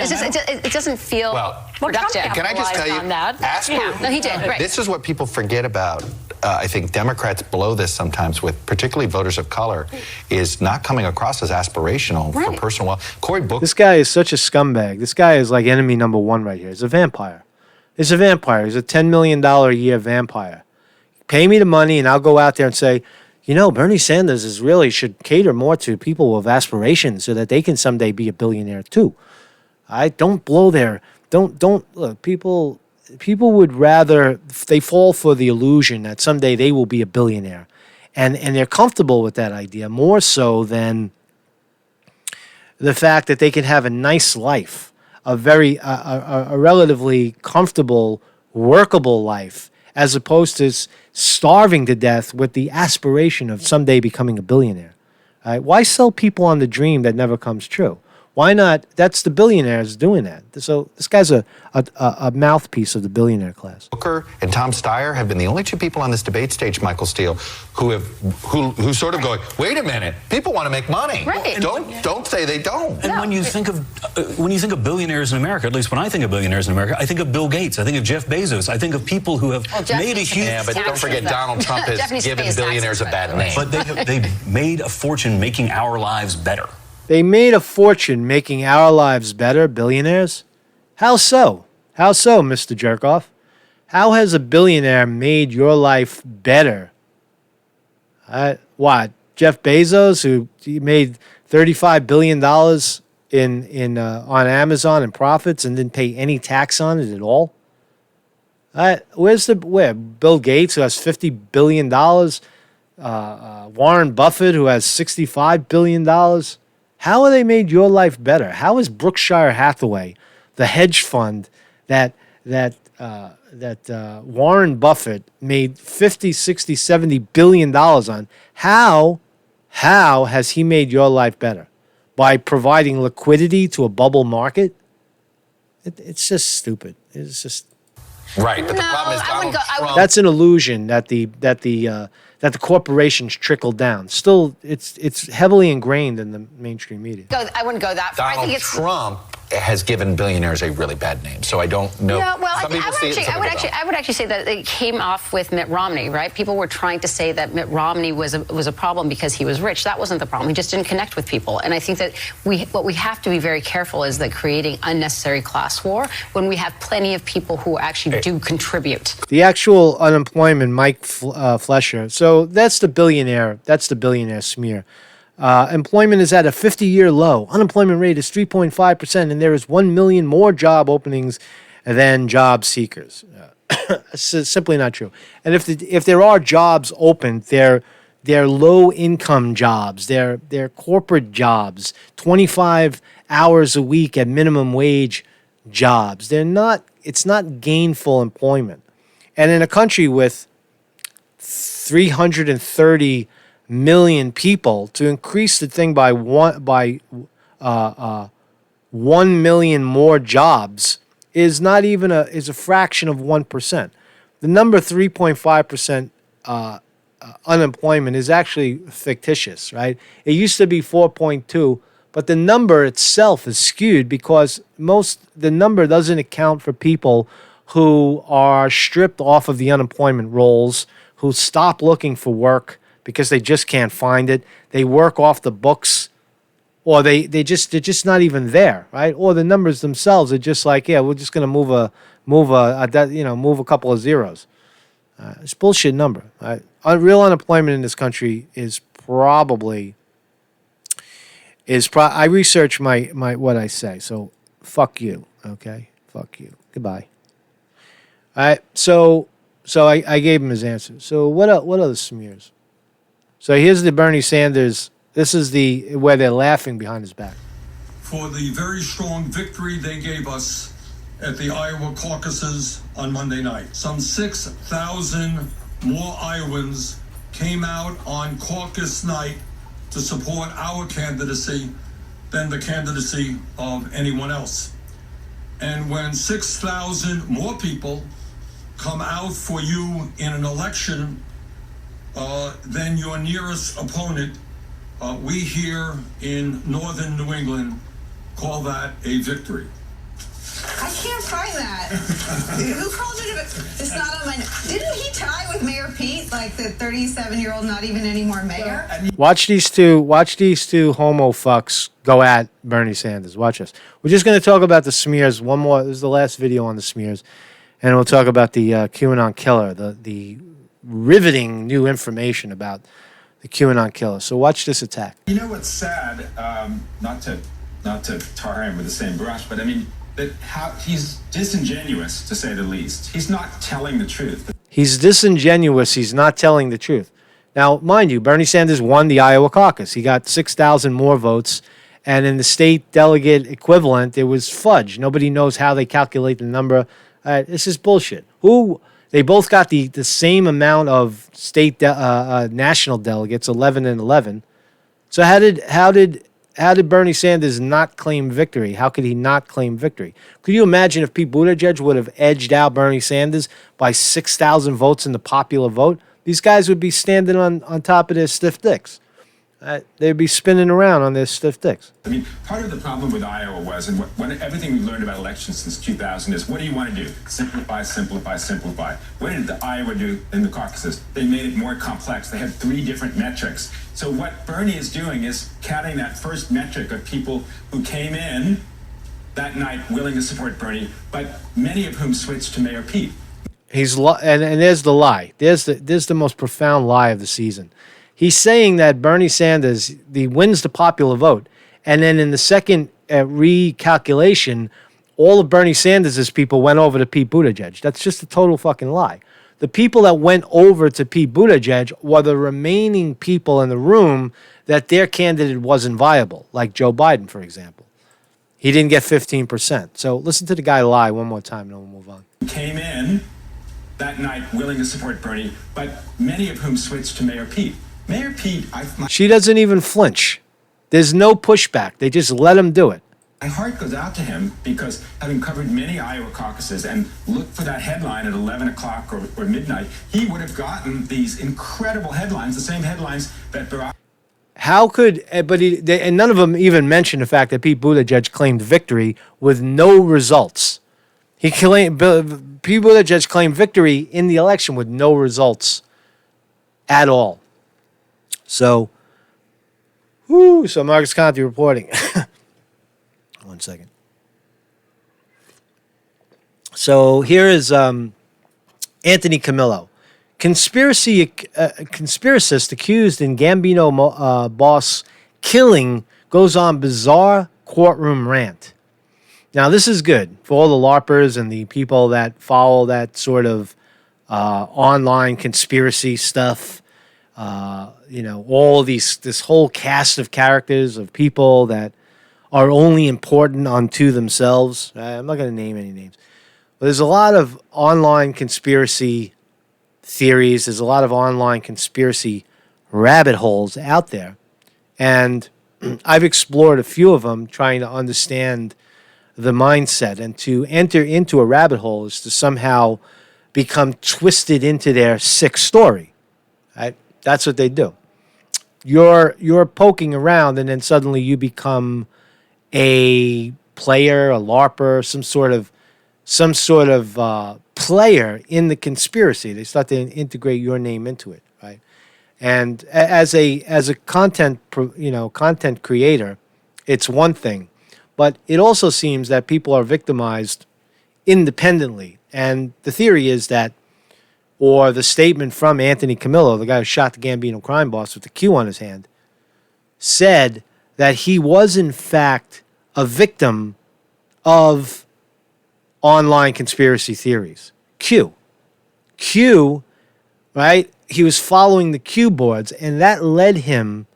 it doesn't feel productive. Can I just tell you? No, he did. Right. This is what people forget about. I think Democrats blow this sometimes with, particularly voters of color, is not coming across as aspirational for personal wealth. Cory Booker. This guy is such a scumbag. This guy is like enemy number one right here. He's a vampire. He's a vampire. He's a $10 million a year vampire. Pay me the money and I'll go out there and say, Bernie Sanders should cater more to people with aspirations so that they can someday be a billionaire too. Don't blow their, don't look, people would rather, they fall for the illusion that someday they will be a billionaire. And they're comfortable with that idea more so than the fact that they can have a nice life. A relatively comfortable, workable life, as opposed to starving to death with the aspiration of someday becoming a billionaire. Why sell people on the dream that never comes true? Why not? That's the billionaires doing that. So this guy's a mouthpiece of the billionaire class. Booker and Tom Steyer have been the only two people on this debate stage, Michael Steele, who sort of go, wait a minute, people want to make money. Right. Don't say they don't. And when you think of billionaires in America, at least when I think of billionaires in America, I think of Bill Gates, I think of Jeff Bezos, I think of people who have made a huge. Yeah, but don't forget Donald Trump has given billionaires a bad name. But they've made a fortune making our lives better. They made a fortune making our lives better, billionaires? How so? How so, Mr. Jerkoff? How has a billionaire made your life better? What? Jeff Bezos, who made $35 billion on Amazon in profits and didn't pay any tax on it at all? Where? Bill Gates, who has $50 billion? Warren Buffett, who has $65 billion? How have they made your life better? How is Berkshire Hathaway, the hedge fund that Warren Buffett made 50, 60, 70 billion dollars on, how has he made your life better? By providing liquidity to a bubble market? It's just stupid. It's just right. But the problem is Donald Trump. That's an illusion that the corporations trickle down. Still, it's heavily ingrained in the mainstream media. I wouldn't go that far. Donald Trump has given billionaires a really bad name. So I don't know. No, well, Some people see it, some people don't. I would actually say that it came off with Mitt Romney, right? People were trying to say that Mitt Romney was a problem because he was rich. That wasn't the problem. He just didn't connect with people. And I think that what we have to be very careful is that creating unnecessary class war when we have plenty of people who actually do contribute. The actual unemployment, Mike Flesher. So that's the billionaire. That's the billionaire smear. Employment is at a 50-year low. Unemployment rate is 3.5%, and there is 1 million more job openings than job seekers. It's simply not true. And if there are jobs open, they're low-income jobs. They're corporate jobs, 25 hours a week at minimum wage jobs. It's not gainful employment. And in a country with 330 million people, to increase the thing by 1 million more jobs is not even is a fraction of 1%. The number 3.5% unemployment is actually fictitious, right? It used to be 4.2, but the number itself is skewed because the number doesn't account for people who are stripped off of the unemployment rolls, who stop looking for work because they just can't find it. They work off the books, or they're just not even there, right? Or the numbers themselves are just like, yeah, we're just gonna move a couple of zeros. It's a bullshit number. Right? Real unemployment in this country is probably I research my what I say. So fuck you, okay? Fuck you. Goodbye. All right. So I gave him his answer. So what other smears? So here's the Bernie Sanders. This is where they're laughing behind his back. For the very strong victory they gave us at the Iowa caucuses on Monday night. Some 6,000 more Iowans came out on caucus night to support our candidacy than the candidacy of anyone else. And when 6,000 more people come out for you in an election than your nearest opponent, we here in northern New England call that a victory. I can't find that. Who called it? It's not on my. Didn't he tie with Mayor Pete, like the 37-year-old, not even anymore mayor? Watch these two homo fucks go at Bernie Sanders. Watch this. We're just going to talk about the smears. One more. This is the last video on the smears, and we'll talk about the QAnon killer, the riveting new information about the QAnon killer. So watch this attack. You know what's sad? Not to tar him with the same brush, but I mean that he's disingenuous, to say the least. He's not telling the truth. He's disingenuous. He's not telling the truth. Now, mind you, Bernie Sanders won the Iowa caucus. He got 6,000 more votes, and in the state delegate equivalent, it was fudge. Nobody knows how they calculate the number. This is bullshit. They both got the same amount of state national delegates, 11 and 11. So how did Bernie Sanders not claim victory? How could he not claim victory? Could you imagine if Pete Buttigieg would have edged out Bernie Sanders by 6,000 votes in the popular vote? These guys would be standing on top of their stiff dicks. They'd be spinning around on their stiff dicks. I mean, part of the problem with Iowa was, and everything we've learned about elections since 2000 is, what do you want to do? Simplify, simplify, simplify. What did the Iowa do in the caucuses? They made it more complex. They had 3 different metrics. So what Bernie is doing is counting that first metric of people who came in that night willing to support Bernie, but many of whom switched to Mayor Pete. And there's the lie. There's the most profound lie of the season. He's saying that Bernie Sanders wins the popular vote, and then in the second recalculation, all of Bernie Sanders' people went over to Pete Buttigieg. That's just a total fucking lie. The people that went over to Pete Buttigieg were the remaining people in the room that their candidate wasn't viable, like Joe Biden, for example. He didn't get 15%. So listen to the guy lie one more time, and then we'll move on. Came in that night willing to support Bernie, but many of whom switched to Mayor Pete. Mayor Pete, she doesn't even flinch. There's no pushback. They just let him do it. My heart goes out to him because, having covered many Iowa caucuses and looked for that headline at 11 o'clock or midnight, he would have gotten these incredible headlines, the same headlines that Barack. How could, and none of them even mentioned the fact that Pete Buttigieg claimed victory with no results. Pete Buttigieg claimed victory in the election with no results at all. So, so Marcus Conte reporting. One second. So here is Anthony Camillo. Conspiracist accused in Gambino boss killing goes on bizarre courtroom rant. Now, this is good for all the LARPers and the people that follow that sort of online conspiracy stuff. All this whole cast of characters of people that are only important unto themselves. I'm not going to name any names. But there's a lot of online conspiracy theories. There's a lot of online conspiracy rabbit holes out there. And I've explored a few of them trying to understand the mindset. And to enter into a rabbit hole is to somehow become twisted into their sick story. Right? That's what they do. You're poking around and then suddenly you become a player, a LARPer, some sort of player in the conspiracy. They start to integrate your name into it, right? And as a content creator, it's one thing, but it also seems that people are victimized independently. And the theory is that, or the statement from Anthony Camillo, the guy who shot the Gambino crime boss with the Q on his hand, said that he was in fact a victim of online conspiracy theories. Q, right? He was following the Q boards, and that led him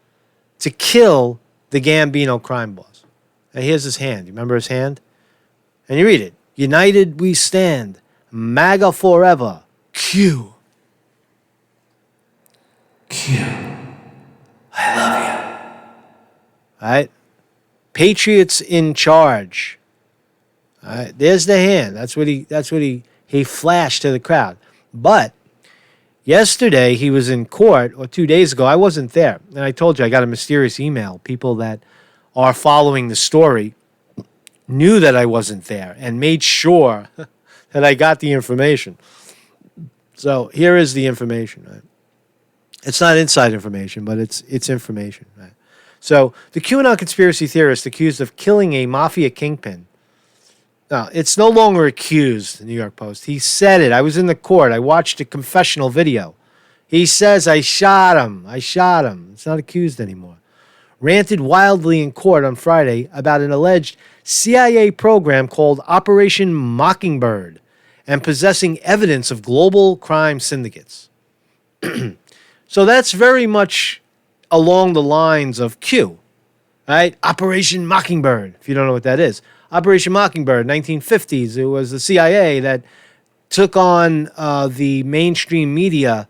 to kill the Gambino crime boss. Now, here's his hand. You remember his hand? And you read it. United we stand. MAGA forever. Q. I love you. All right? Patriots in charge. All right, there's the hand. That's what he flashed to the crowd. But yesterday he was in court, or 2 days ago. I wasn't there. And I told you I got a mysterious email. People that are following the story knew that I wasn't there and made sure that I got the information. So here is the information. Right? It's not inside information, but it's information. Right? So the QAnon conspiracy theorist accused of killing a mafia kingpin. Now, it's no longer accused, the New York Post. He said it. I was in the court. I watched a confessional video. He says, I shot him. It's not accused anymore. Ranted wildly in court on Friday about an alleged CIA program called Operation Mockingbird and possessing evidence of global crime syndicates. So that's very much along the lines of Q, right? Operation Mockingbird, if you don't know what that is. Operation Mockingbird, 1950s. It was the CIA that took on the mainstream media,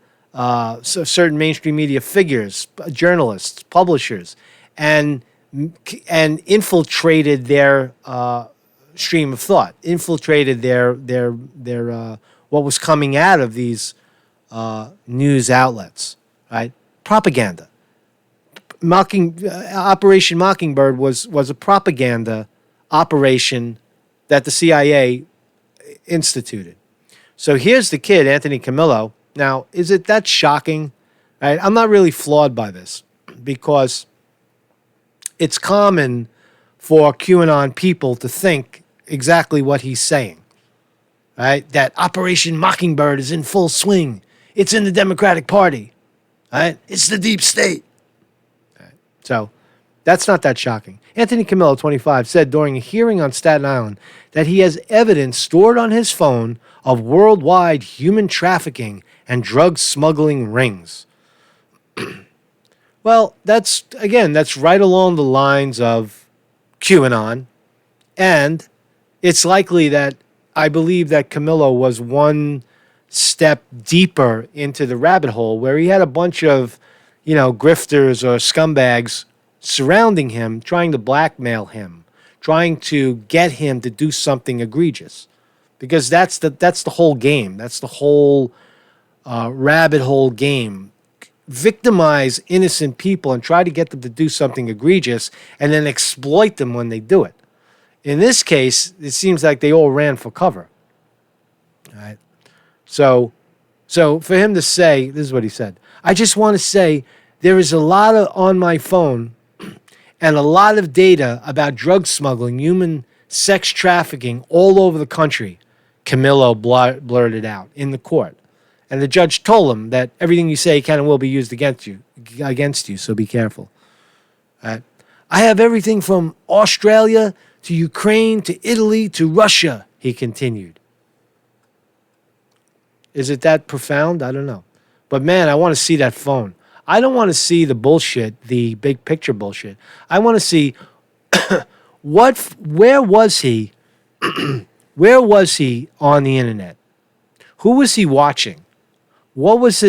certain mainstream media figures, journalists, publishers, and infiltrated their stream of thought, infiltrated their what was coming out of these news outlets, right? Propaganda. Operation Mockingbird was a propaganda operation that the CIA instituted. So here's the kid, Anthony Camillo. Now, is it that shocking? Right? I'm not really flawed by this because it's common for QAnon people to think exactly what he's saying. Right? That Operation Mockingbird is in full swing. It's in the Democratic Party. Right? It's the deep state. Right? So that's not that shocking. Anthony Camillo, 25, said during a hearing on Staten Island that he has evidence stored on his phone of worldwide human trafficking and drug smuggling rings. Well, that's right along the lines of QAnon. And it's likely that I believe that Camillo was one step deeper into the rabbit hole where he had a bunch of, grifters or scumbags surrounding him, trying to blackmail him, trying to get him to do something egregious. Because that's the whole game. That's the whole rabbit hole game. victimize innocent people and try to get them to do something egregious and then exploit them when they do it. In this case, it seems like they all ran for cover. All right. So for him to say, this is what he said, I just want to say there is a lot on my phone and a lot of data about drug smuggling, human sex trafficking all over the country, Camillo blurted out in the court. And the judge told him that everything you say can and will be used against you, so be careful. All right. I have everything from Australia to Ukraine to Italy to Russia, he continued. Is it that profound? I don't know. But man, I want to see that phone. I don't want to see the bullshit, the big picture bullshit. I want to see where was he? Where was he on the internet? Who was he watching? What does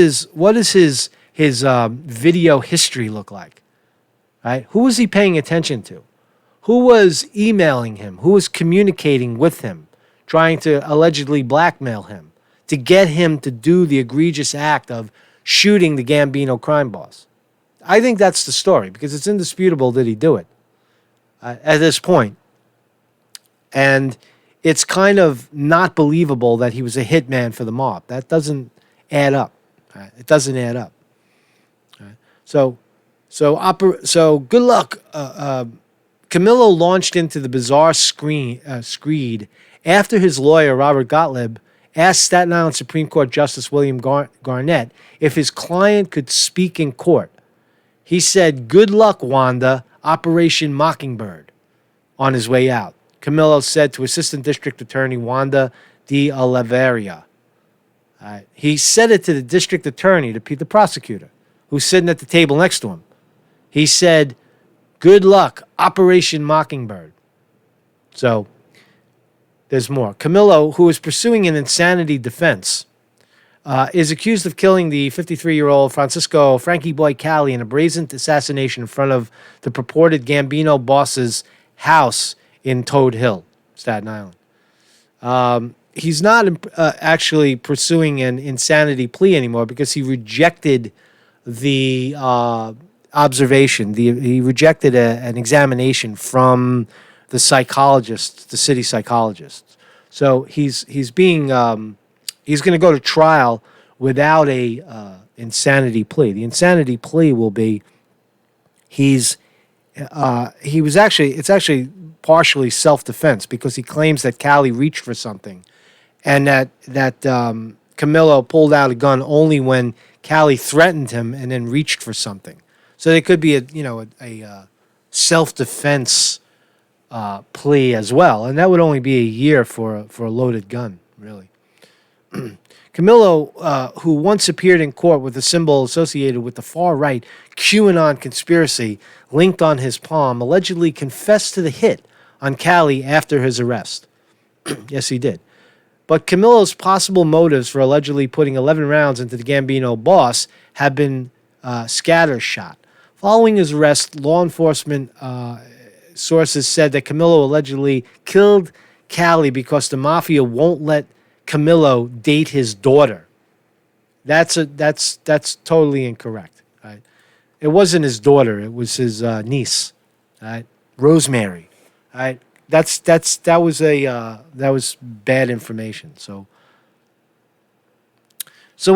his video history look like? Right? Who was he paying attention to? Who was emailing him? Who was communicating with him, trying to allegedly blackmail him to get him to do the egregious act of shooting the Gambino crime boss? I think that's the story because it's indisputable that he do it at this point. And it's kind of not believable that he was a hitman for the mob. That doesn't add up. Right? It doesn't add up. Right? So good luck. Camillo launched into the bizarre screed after his lawyer, Robert Gottlieb, asked Staten Island Supreme Court Justice William Garnett if his client could speak in court. He said, good luck, Wanda, Operation Mockingbird, on his way out. Camillo said to Assistant District Attorney Wanda de Oliveira. He said it to the district attorney, the prosecutor, who's sitting at the table next to him. He said, good luck, Operation Mockingbird. So, there's more. Camillo, who is pursuing an insanity defense, is accused of killing the 53-year-old Francisco Frankie Boy Cali in a brazen assassination in front of the purported Gambino boss's house in Toad Hill, Staten Island. He's not actually pursuing an insanity plea anymore because he rejected the observation. He rejected an examination from the psychologist, the city psychologist. So he's going to go to trial without a insanity plea. The insanity plea will be it's actually partially self-defense because he claims that Cali reached for something and that Camillo pulled out a gun only when Cali threatened him and then reached for something. So there could be a self-defense plea as well, and that would only be a year for a loaded gun, really. Camillo, who once appeared in court with a symbol associated with the far-right QAnon conspiracy linked on his palm, allegedly confessed to the hit on Cali after his arrest. Yes, he did. But Camillo's possible motives for allegedly putting 11 rounds into the Gambino boss have been scattershot. Following his arrest, law enforcement sources said that Camillo allegedly killed Cali because the mafia won't let Camillo date his daughter. That's totally incorrect. Right? It wasn't his daughter; it was his niece, right? Rosemary. Right? That was bad information. So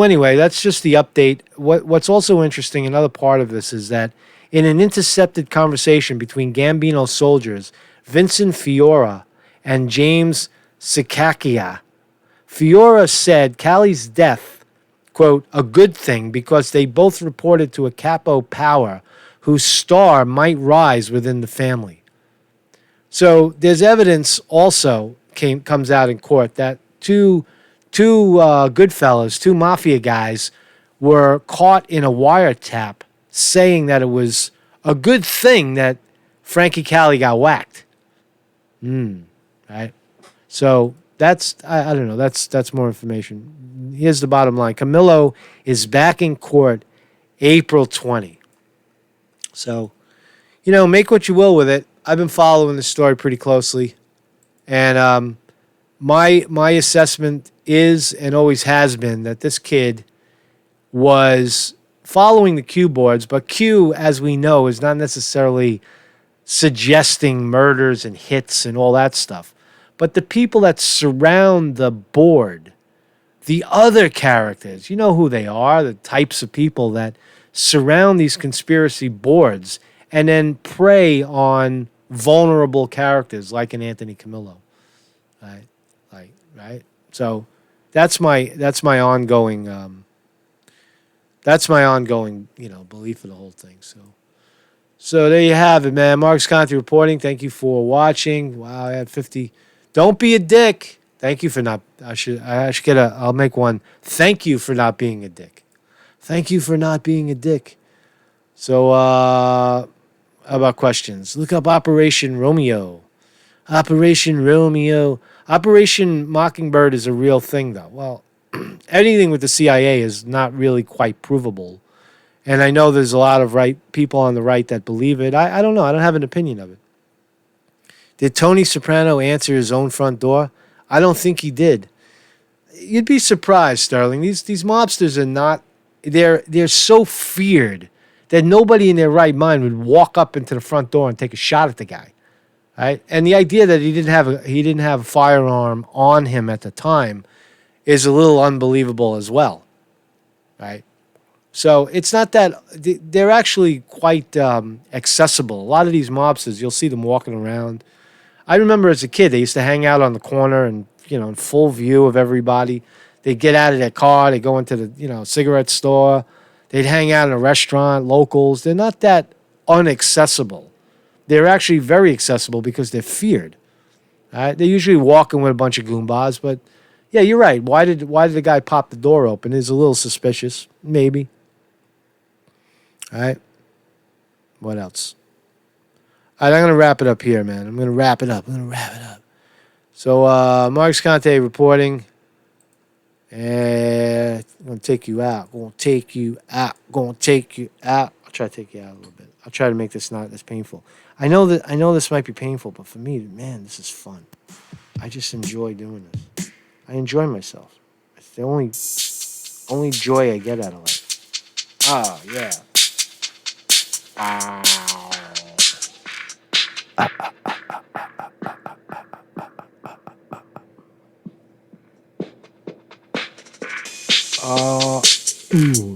anyway, that's just the update. What's also interesting, another part of this is that in an intercepted conversation between Gambino soldiers, Vincent Fiora and James Sikakia, Fiora said Cali's death, quote, a good thing because they both reported to a capo power whose star might rise within the family. So there's evidence also comes out in court that two good fellas, two mafia guys, were caught in a wiretap saying that it was a good thing that Frankie Cali got whacked. Right? So that's, I don't know, that's more information. Here's the bottom line. Camillo is back in court April 20. So, make what you will with it. I've been following this story pretty closely. And my assessment is and always has been that this kid was following the Q boards, but Q, as we know, is not necessarily suggesting murders and hits and all that stuff. But the people that surround the board, the other characters, you know who they are, the types of people that surround these conspiracy boards and then prey on vulnerable characters like an Anthony Camillo. Right? So that's my ongoing belief in the whole thing. So there you have it, man. Mark's Conte reporting. Thank you for watching. Wow, I had 50. Don't be a dick. Thank you for not. I should get a. I'll make one. Thank you for not being a dick. Thank you for not being a dick. So, how about questions? Look up Operation Romeo. Operation Romeo. Operation Mockingbird is a real thing, though. Well, anything with the CIA is not really quite provable. And I know there's a lot of people on the right that believe it. I don't know. I don't have an opinion of it. Did Tony Soprano answer his own front door? I don't think he did. You'd be surprised, Sterling. These mobsters are not. They're so feared that nobody in their right mind would walk up into the front door and take a shot at the guy. Right? And the idea that he didn't have a firearm on him at the time is a little unbelievable as well. Right? So it's not that they're actually quite accessible. A lot of these mobsters, you'll see them walking around. I remember as a kid, they used to hang out on the corner and, in full view of everybody. They'd get out of their car. They'd go into the, cigarette store. They'd hang out in a restaurant, locals. They're not that unaccessible. They're actually very accessible because they're feared. Right? They're usually walking with a bunch of goombas, but yeah, you're right. Why did the guy pop the door open? It's a little suspicious, maybe. All right. What else? All right, I'm going to wrap it up here, man. I'm going to wrap it up. So, Mark's Conte reporting. And I'm going to take you out. I'll try to take you out a little bit. I'll try to make this not as painful. I know this might be painful, but for me, man, this is fun. I just enjoy doing this. I enjoy myself. It's the only joy I get out of life. Oh, yeah. Ooh.